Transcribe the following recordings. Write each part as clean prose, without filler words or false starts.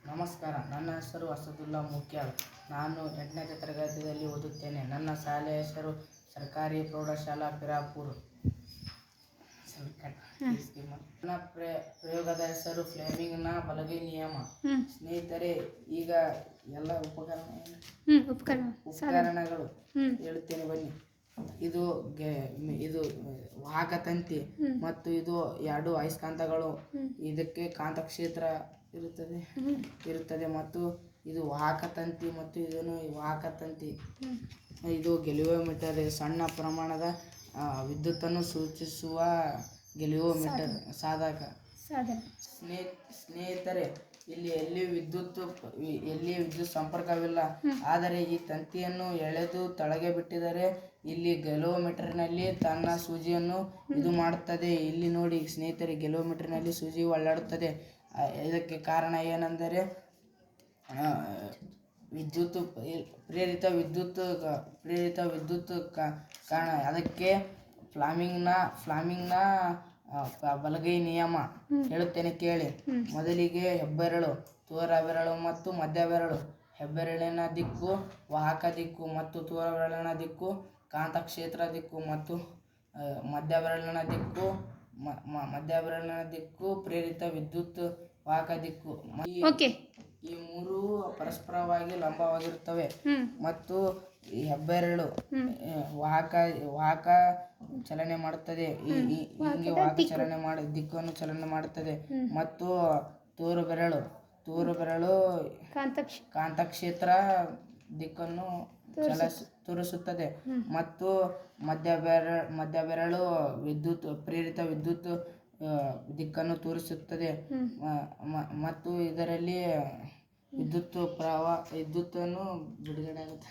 ನಮಸ್ಕಾರ, ನನ್ನ ಹೆಸರು ಅಸದುಲ್ಲಾ ಮುಕ್ಯಾಲ್. ನಾನು 8ನೇ ತರಗತಿಯಲ್ಲಿ ಓದುತ್ತೇನೆ. ನನ್ನ ಶಾಲೆಯ ಹೆಸರು ಸರ್ಕಾರಿ ಪ್ರೌಢಶಾಲಾ ಪಿರಾಪುರ. ನನ್ನ ಪ್ರಯೋಗದ ಹೆಸರು ಫ್ಲೇಮಿಂಗ್ ನ ಬಲಗೈ ನಿಯಮ. ಸ್ನೇಹಿತರೆ, ಈಗ ಎಲ್ಲ ಉಪಕರಣಗಳು ಹೇಳುತ್ತೇನೆ ಬನ್ನಿ. ಇದು ವಾಹಕ ತಂತಿ ಮತ್ತು ಇದು 2 ಅಯಸ್ಕಾಂತಗಳು. ಇದಕ್ಕೆ ಕಾಂತಕ್ಷೇತ್ರ ಇರುತ್ತದೆ ಮತ್ತು ಇದು ವಾಹಕ ತಂತಿ ಮತ್ತು ಇದನ್ನು ವಾಹಕ ತಂತಿ. ಇದು ಗೆಲಿಯೋಮೀಟರ್, ಸಣ್ಣ ಪ್ರಮಾಣದ ವಿದ್ಯುತ್ತನ್ನು ಸೂಚಿಸುವ ಗೆಲಿಯೋಮೀಟರ್ ಸಾಧಕ. ಸ್ನೇಹಿತರೆ, ಇಲ್ಲಿ ಎಲ್ಲಿ ವಿದ್ಯುತ್ ಸಂಪರ್ಕವಿಲ್ಲ. ಆದರೆ ಈ ತಂತಿಯನ್ನು ಎಳೆದು ಕೆಳಗೆ ಬಿಟ್ಟಿದರೆ ಇಲ್ಲಿ ಗೆಲಿಯೋಮೀಟರ್ನಲ್ಲಿ ತನ್ನ ಸೂಜಿಯನ್ನು ಇದು ಮಾಡುತ್ತದೆ. ಇಲ್ಲಿ ನೋಡಿ ಸ್ನೇಹಿತರೆ, ಗೆಲಿಯೋಮೀಟರ್ನಲ್ಲಿ ಸೂಜಿ ಅಲ್ಲಾಡುತ್ತದೆ. ಇದಕ್ಕೆ ಕಾರಣ ಏನೆಂದರೆ ಪ್ರೇರಿತ ವಿದ್ಯುತ್ ಕಾರಣ. ಅದಕ್ಕೆ ಫ್ಲಾಮಿಂಗ್ ನ ಬಲಗೈ ನಿಯಮ ಹೇಳುತ್ತೇನೆ ಕೇಳಿ. ಮೊದಲಿಗೆ ಹೆಬ್ಬೆರಳು, ತೋರಬೆರಳು ಮತ್ತು ಮಧ್ಯಬೆರಳು. ಹೆಬ್ಬೆರಳಿನ ದಿಕ್ಕು ವಾಹಕ ದಿಕ್ಕು ಮತ್ತು ತೋರಬೆರಳಿನ ದಿಕ್ಕು ಕಾಂತಕ್ಷೇತ್ರ ದಿಕ್ಕು ಮತ್ತು ಮಧ್ಯಬೆರಳಿನ ದಿಕ್ಕು ಪ್ರೇರಿತ ವಿದ್ಯುತ್ ವಾಹಕ ದಿಕ್ಕು. ಈ ಮೂರು ಪರಸ್ಪರವಾಗಿ ಲಂಬವಾಗಿರುತ್ತವೆ ಮತ್ತು ಹೆಬ್ಬೆರಳು ವಾಹಕ ಚಲನೆ ಮಾಡುತ್ತದೆ. ಹೀಗೆ ವಾಹಕ ದಿಕ್ಕನ್ನು ಚಲನೆ ಮಾಡುತ್ತದೆ. ಮತ್ತು ತೋರುಬೆರಳು ಕಾಂತಕ್ಷೇತ್ರ ದಿಕ್ಕನ್ನು ತೋರಿಸುತ್ತದೆ. ಮತ್ತು ಮಧ್ಯಬೆರಳು ಪ್ರೇರಿತ ವಿದ್ಯುತ್ ದಿಕ್ಕನ್ನು ತೋರಿಸುತ್ತದೆ. ಮತ್ತು ಇದರಲ್ಲಿ ವಿದ್ಯುತ್ತನ್ನು ಬಿಡುಗಡೆ ಆಗುತ್ತೆ.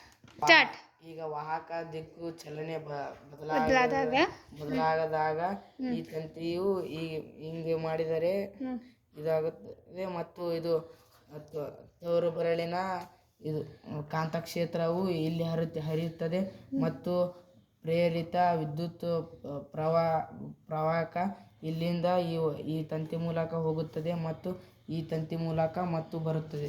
ಈಗ ವಾಹಕ ದಿಕ್ಕು ಚಲನೆ ಬದಲಾಗದಾಗ ಈ ತಂತಿಯು ಹಿಂಗೆ ಮಾಡಿದರೆ ಇದಾಗುತ್ತದೆ ಮತ್ತು ಇದು ತೋರುಬೆರಳಿನ ಕಾಂತಕ್ಷೇತ್ರವು ಇಲ್ಲಿ ಹರಿಯುತ್ತದೆ ಮತ್ತು ಪ್ರೇರಿತ ವಿದ್ಯುತ್ ಪ್ರವಾಹಕ ಇಲ್ಲಿಂದ ಈ ತಂತಿ ಮೂಲಕ ಹೋಗುತ್ತದೆ ಮತ್ತು ಈ ತಂತಿ ಮೂಲಕ ಮತ್ತು ಬರುತ್ತದೆ.